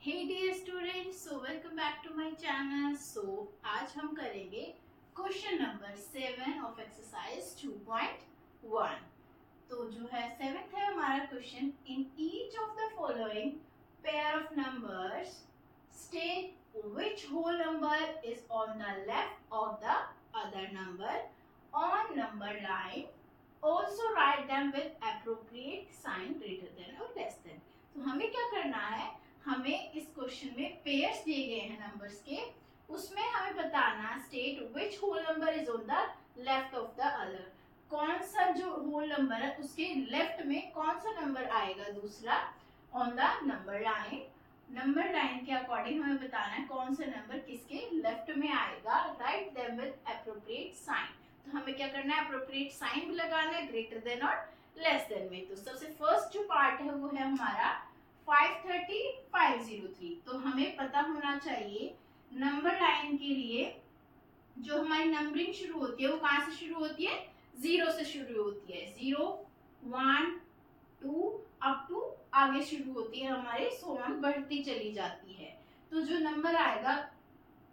Hey dear students, so welcome back to my channel. So आज हम करेंगे question number 7 of exercise 2.1. तो जो है 7th है हमारा question. In each of the following pair of numbers state which whole number is on the left of the other number on number line. Also write them with appropriate sign greater than or less than. तो हमें क्या करना है, हमें इस question में pairs दिए गए हैं नंबर्स के, उसमें हमें बताना state which whole number is on the left of the other. कौन सा जो होल नंबर है उसके लेफ्ट में कौन सा नंबर आएगा दूसरा on the number line. Number line के अकॉर्डिंग हमें बताना है कौन सा नंबर किसके लेफ्ट में आएगा. Write them with appropriate sign. तो हमें क्या करना है, एप्रोप्रिएट साइन भी लगाना है ग्रेटर देन और लेस देन में. तो सबसे फर्स्ट जो पार्ट है वो है हमारा 530 503. तो हमें पता होना चाहिए नंबर लाइन के लिए जो हमारी नंबरिंग शुरू होती है वो कहाँ से शुरू होती है, 0 से शुरू होती है. 0 1 2 अप टू आगे शुरू होती है हमारे, सो ऑन बढ़ती चली जाती है. तो जो नंबर आएगा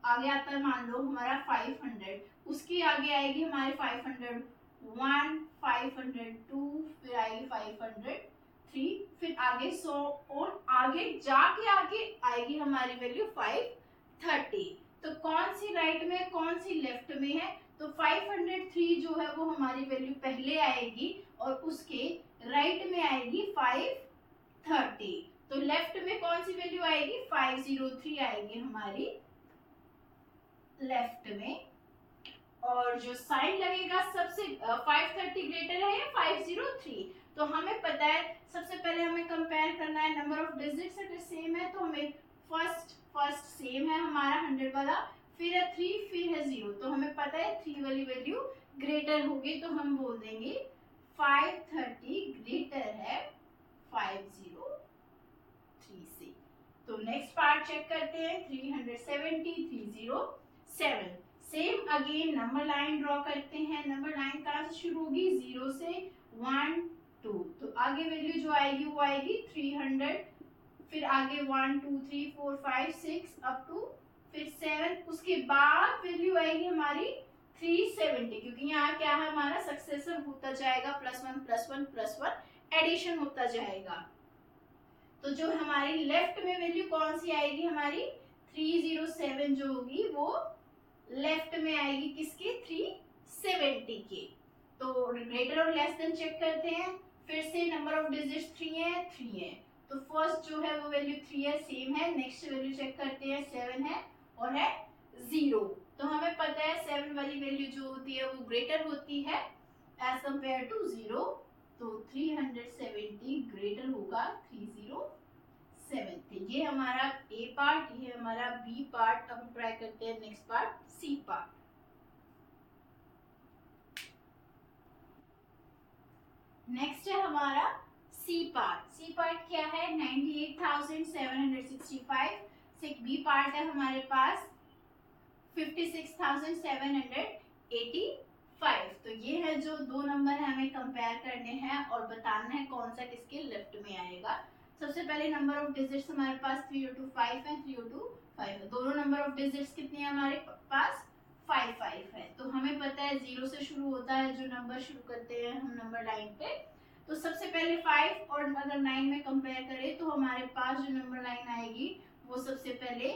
आगे आता है, मान लो हमारा 500, उसके आगे आएगी हमारे 501 502, फिर आएगी 503, फिर आगे सो ऑन आगे जाके आगे आएगी हमारी वैल्यू 530. तो कौन सी राइट में कौन सी लेफ्ट में है, तो 503 जो है वो हमारी वैल्यू पहले आएगी और उसके राइट में आएगी 530. तो लेफ्ट में कौन सी वैल्यू आएगी, 503 आएगी हमारी लेफ्ट में. और जो साइन लगेगा सबसे 530 ग्रेटर है या 503. तो हमें पता है सबसे पहले हमें कंपेयर करना है नंबर ऑफ डिजिट्स. अगर सेम है तो हमें फर्स्ट सेम है हमारा 100 वाला, फिर है 3, फिर है 0. तो हमें पता है 3 वाली वैल्यू ग्रेटर होगी, तो हम बोल देंगे 530 ग्रेटर है 503 से. तो नेक्स्ट पार्ट चेक करते हैं. 370 307. Same again number line draw करते हैं. नंबर लाइन कहाँ से शुरू होगी, 0 से 1 2. तो आगे वैल्यू जो आएगी वो आएगी 300, फिर आगे 1 2 3 4 5 6 अप टू फिर 7. उसके बाद वैल्यू आएगी हमारी 370, क्योंकि यहाँ क्या है हमारा सक्सेसर होता जाएगा, +1 +1 +1 एडिशन होता जाएगा. तो जो हमारी लेफ्ट में वैल्यू कौन सी आएगी, हमारी 307 जो होगी वो लेफ्ट में आएगी किसके, 370 के. तो ग्रेटर और लेस देन चेक करते हैं. फिर से नंबर ऑफ डिजिट्स 3 है. तो फर्स्ट जो है वो वैल्यू 3 है, सेम है. नेक्स्ट वैल्यू चेक करते हैं, 7 है और है 0. तो हमें पता है 7 वाली वैल्यू जो होती है वो ग्रेटर होती है एज कंपेयर टू 0. तो 370 ग्रेटर होगा 307. ये हमारा ए पार्ट, ये हमारा बी पार्ट. अब हम ट्राई करते हैं next part, C part. Next है हमारा सी पार्ट. सी पार्ट क्या है, 98,765 से. बी पार्ट है हमारे पास 56,785. तो ये है जो दो नंबर है हमें कंपेयर करने हैं और बताना है कौन सा किसके लेफ्ट में आएगा. सबसे पहले नंबर ऑफ डिजिट्स हमारे पास 302 है, 302 है. दोनों नंबर ऑफ डिजिट्स कितने हैं हमारे पास, 5 है. तो हमें पता है 0 से शुरू होता है जो नंबर शुरू करते हैं हम नंबर लाइन पे. तो सबसे पहले 5 और अगर 9 में कंपेयर करें तो हमारे पास जो नंबर लाइन आएगी वो सबसे पहले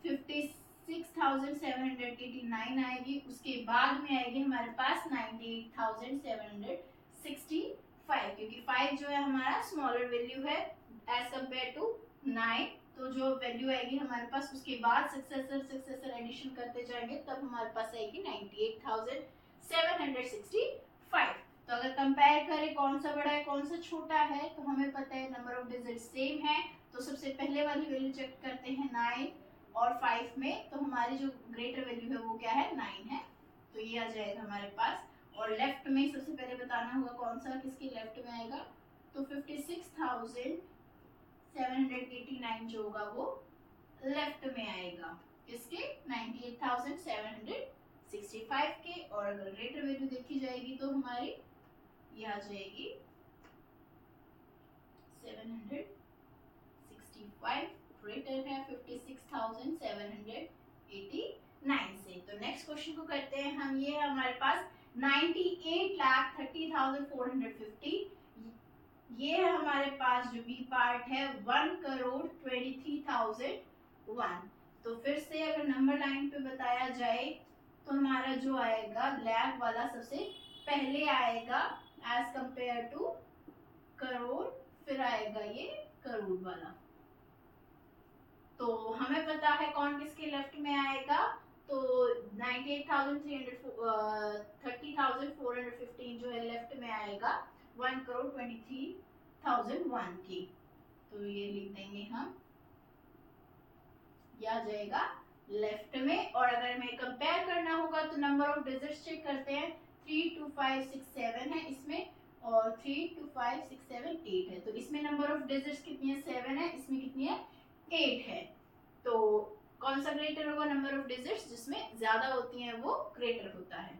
56,789 आएगी. उसके बाद में आएगी हमारे पास 98,765, क्योंकि 5 जो है हमारा स्मॉलर वैल्यू है एज कंपेयर टू 9. तो जो वैल्यू आएगी हमारे पास उसके बाद सक्सेसर एडिशन करते जाएंगे तब हमारे पास आएगी 98,765. तो अगर कंपेयर करें कौन सा बड़ा है कौन सा छोटा है, तो हमें पता है नंबर ऑफ डिजिट सेम है. तो सबसे पहले वाली वैल्यू चेक करते हैं 9 और 5 में. तो हमारी जो ग्रेटर वैल्यू है वो क्या है, 9 है. तो ये आ जाएगा हमारे पास. और लेफ्ट में सबसे पहले बताना होगा कौन सा किसके लेफ्ट में आएगा. तो 56,789 जो होगा वो लेफ्ट में आएगा किसके, 98,765 के. और अगर ग्रेटर वैल्यू देखी जाएगी तो हमारी ये आ जाएगी 765 ऑपरेटर है 56,789 से। तो नेक्स्ट क्वेश्चन को करते हैं हम। ये है हमारे पास 98,30,450। ये है हमारे पास जो बी पार्ट है 1,23,001। तो फिर से अगर नंबर लाइन पे बताया जाए तो हमारा जो आएगा लैक वाला सबसे पहले आएगा एज कंपेयर टू करोड़, फिर आएगा ये करोड़ वाला। तो हमें पता है कौन किसके लेफ्ट में आएगा। तो 98,30,415 जो है लेफ्ट में आएगा 1,23,001 की। तो ये लिख देंगे हम, ये आ जाएगा लेफ्ट में। और अगर हमें कंपेयर करना होगा तो नंबर ऑफ डिजिट्स चेक करते हैं। 3 2 5 6 7 है इसमें, और 3 2 5 6 7 8 है। तो इसमें नंबर ऑफ डिजिट्स कितनी है? 7 है। इसमें कितनी है? 8 है। तो कौन सा ग्रेटर होगा? नंबर ऑफ डिजिट्स जिसमें ज्यादा होती हैं वो ग्रेटर होता है।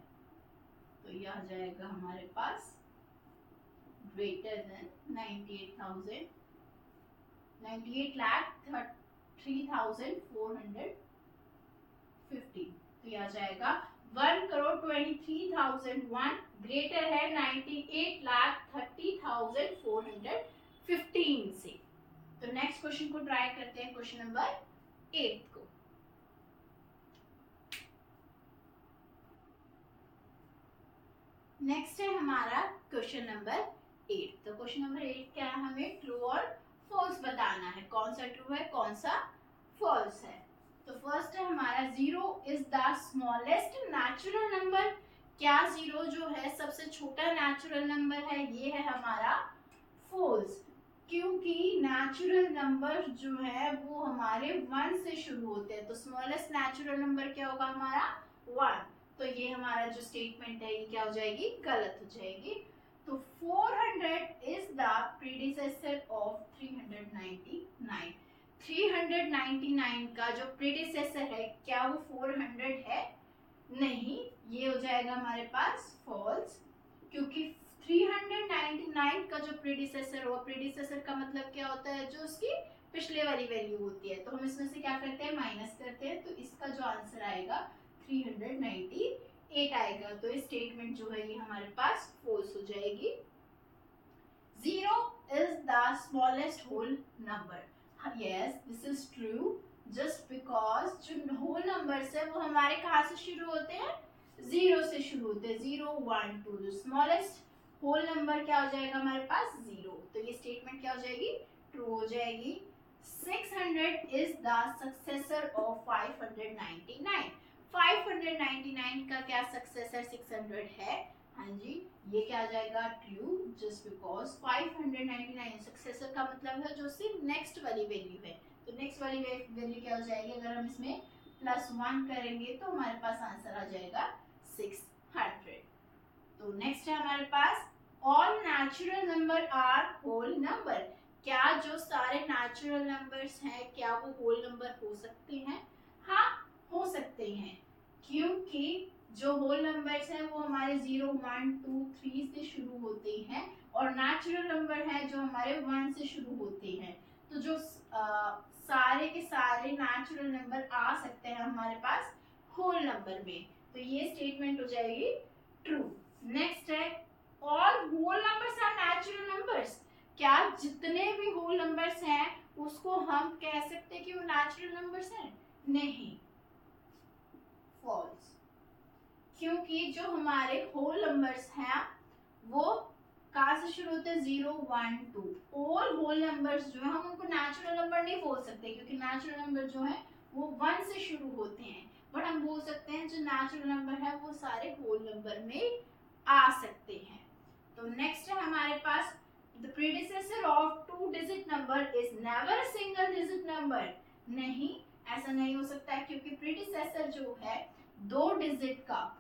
तो ये आ जाएगा हमारे पास ग्रेटर देन 98,3,450। तो ये आ जाएगा 1,23,001 ग्रेटर है 98,30,415 से। तो नेक्स्ट क्वेश्चन को ट्राई करते हैं, क्वेश्चन नंबर 8 को। नेक्स्ट है हमारा क्वेश्चन नंबर 8। तो क्वेश्चन नंबर 8 क्या है? हमें ट्रू और फॉल्स बताना है। कौन सा ट्रू है, कौन सा फॉल्स है। तो फर्स्ट है हमारा 0 is the smallest natural number. क्या 0 जो है सबसे छोटा नेचुरल नंबर है? ये है हमारा फॉल्स, क्योंकि नेचुरल नंबर जो है वो हमारे 1 से शुरू होते हैं। तो स्मॉलेस्ट नेचुरल नंबर क्या होगा? हमारा 1। तो ये हमारा जो स्टेटमेंट है ये क्या हो जाएगी? गलत हो जाएगी। तो 400 इज द प्रीडिसेसर ऑफ 399। 399 का जो प्रीडिसेसर है क्या वो 400 है? नहीं, ये हो जाएगा हमारे पास फॉल्स, क्योंकि 399 का जो प्रीडिसेसर हो, प्रीडिसेसर का मतलब क्या होता है? जो उसकी पिछले वाली वैल्यू होती है। तो हम इसमें से क्या करते हैं? माइनस करते हैं। तो इसका जो आंसर आएगा 398 आएगा। तो इस स्टेटमेंट जो है ये हमारे पास फॉल्स हो जाएगी। 0 is the smallest whole number. Yes, this is true, just because जो होल नंबर्स है वो हमारे कहाँ से शुरू होते हैं? 0 से शुरू होते हैं। 0 1 2। जो स्मॉलेस्ट होल नंबर क्या हो जाएगा हमारे पास? 0। तो ये स्टेटमेंट क्या हो जाएगी? ट्रू हो जाएगी। 600 इज द सक्सेसर ऑफ 599। 599 का क्या सक्सेसर 600 है? हाँ जी, ये क्या आ जाएगा? ट्रू, जस्ट बिकॉज 599 सक्सेसर का मतलब है जो उससे नेक्स्ट वाली वैल्यू है। तो नेक्स्ट वाली वैल्यू क्या हो जाएगी? अगर हम इसमें +1 करेंगे तो हमारे पास आंसर आ जाएगा 600। तो नेक्स्ट है हमारे पास all natural number are whole number. क्या जो सारे नेचुरल नंबर्स हैं क्या वो होल नंबर हो सकते हैं? हाँ, हो सकते हैं, क्योंकि जो होल नंबर्स हैं वो हमारे 0 1 2 3 से शुरू होते हैं, और नेचुरल नंबर है जो हमारे 1 से शुरू होते हैं। तो जो सारे के सारे नेचुरल नंबर आ सकते हैं हमारे पास होल नंबर में। तो ये स्टेटमेंट हो जाएगी ट्रू। नेक्स्ट है all whole numbers are natural numbers. क्या जितने भी होल नंबर्स हैं उसको हम कह सकते हैं कि वो नेचुरल नंबर्स हैं? नहीं, फॉल्स, क्योंकि जो हमारे होल नंबर्स हैं वो कहाँ से शुरू होते हैं? 0 1 2। ऑल होल नंबर्स जो है हम उनको नेचुरल नंबर नहीं बोल सकते, क्योंकि नेचुरल नंबर जो है वो 1 से शुरू होते हैं। बट हम बोल सकते हैं जो नेचुरल नंबर है वो सारे होल नंबर में आ सकते हैं। तो नेक्स्ट है हमारे पास the predecessor of 2 digit number is never a single digit number. नहीं, ऐसा नहीं हो सकता है, क्योंकि प्रीडिसेसर जो है 2 डिजिट का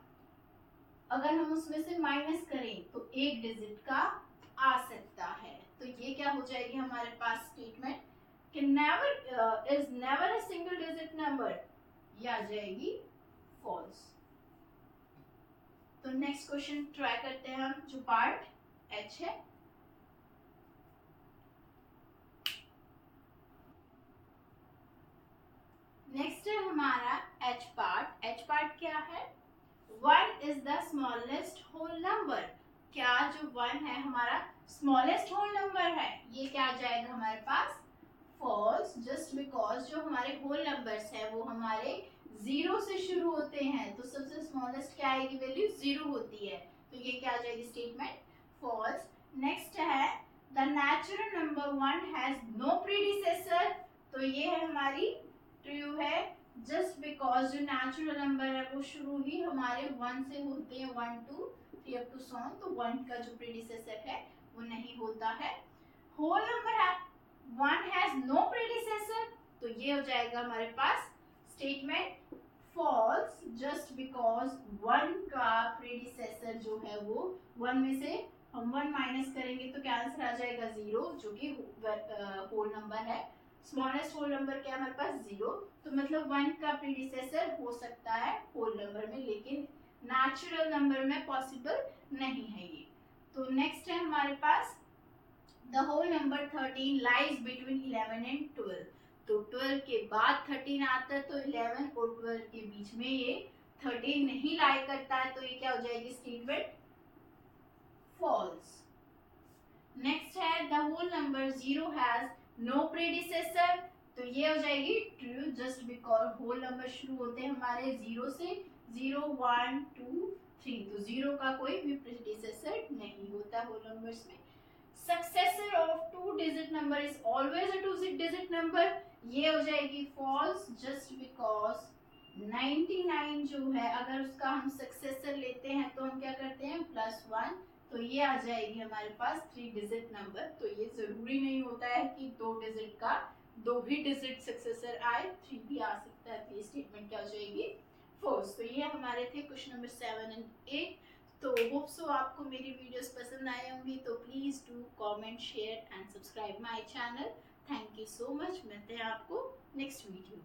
अगर हम उसमें से माइनस करें तो 1 डिजिट का आ सकता है। तो ये क्या हो जाएगी हमारे पास स्टेटमेंट कि never is never a single digit number, ये आ जाएगी फॉल्स। तो नेक्स्ट क्वेश्चन ट्राई करते हैं हम, जो पार्ट एच है। हमारा एच पार्ट। एच पार्ट क्या है? 1 is the smallest whole number. क्या जो 1 है हमारा स्मॉलेस्ट होल नंबर है, ये क्या आ जाएगा हमारे पास? फॉल्स, जस्ट बिकॉज जो हमारे होल नंबर्स है वो हमारे 0 से शुरू होते हैं, तो सबसे स्मॉलेस्ट क्या आएगी वैल्यू? 0 होती है, तो ये क्या आ जाएगी स्टेटमेंट? फॉल्स। नेक्स्ट है the natural number 1 has no predecessor, तो ये है हमारी ट्रू है, जस्ट बिकॉज जो नेचुरल नंबर है वो शुरू ही हमारे 1 से होते हैं, 1 2 3 अप टू सो ऑन, तो 1 का जो प्रीडिसेसर है वो नहीं होता है। होल नंबर है 1 हैज नो प्रीडिसेसर, तो ये हो जाएगा हमारे पास स्टेटमेंट फॉल्स, जस्ट बिकॉज 1 का प्रीडिसेसर जो है वो 1 में से हम 1 माइनस करेंगे तो क्या आंसर आ जाएगा? 0, जो कि होल नंबर है। स्मॉलेस्ट होल नंबर क्या है हमारे पास? 0, तो मतलब 1 का प्रीडिसेसर हो सकता है होल नंबर में, लेकिन नेचुरल नंबर में पॉसिबल नहीं है ये। तो नेक्स्ट है हमारे पास the whole number 13 lies between 11 and 12, तो 12 के बाद 13 आता है, तो 11 और 12 के बीच में ये 13 नहीं लाई करता है, तो ये क्या हो जाएगी स्टेटमेंट? फॉल्स। नेक्स्ट है the whole number 0 has no predecessor, तो ये हो जाएगी true, just because whole number शुरू होते हैं हमारे 0 से, 0 1 2 3, तो 0 का कोई भी प्रीडिसेसर नहीं होता होल नंबर्स में। Successor of 2 digit number is always a 2 digit number, ये हो जाएगी फॉल्स, जस्ट बिकॉज 99 जो है अगर उसका हम सक्सेसर लेते हैं तो हम क्या करते हैं? +1, तो ये आ जाएगी हमारे पास 3 डिजिट नंबर। तो ये जरूरी नहीं होता है कि 2 डिजिट का 2 ही डिजिट सक्सेसर आए, 3 भी आ सकता है, तो ये स्टेटमेंट क्या हो जाएगी? फॉल्स। तो ये हमारे थे क्वेश्चन नंबर 7 एंड 8। तो होप सो आपको मेरी वीडियोस पसंद आए होंगी, तो please do comment, share and subscribe my channel. Thank you so much. मिलते हैं आपको नेक्स्ट वीडियो।